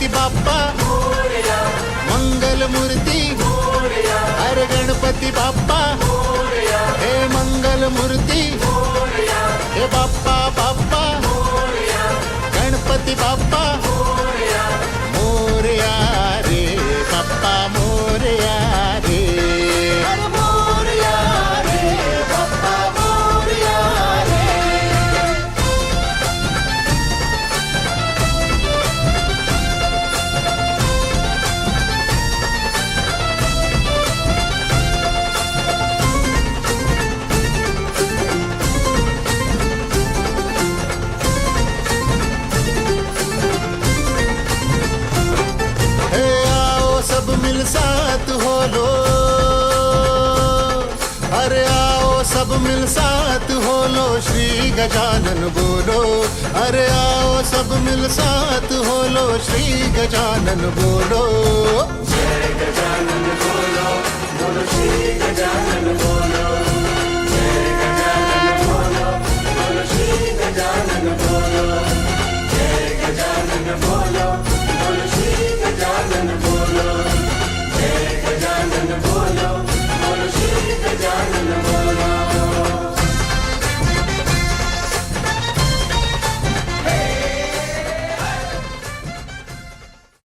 गणपती बाप्पा मंगल मूर्ती अरे गणपती बाप्पा हे मंगल मूर्ती हे बाप्पा बाप्पा गणपती बाप्पा मोरया रे बाप्पा मोरया रे अरे मोरया रे बाप्पा मोरया रे सब मिल साथ हो लो अरे आओ सब मिल साथ हो लो श्री गजानन बोलो अरे आओ सब मिल साथ हो लो श्री गजानन बोलो जय गजानन बोलो बोलो श्री गजानन बोलो जय गजानन बोलो बोलो श्री गजानन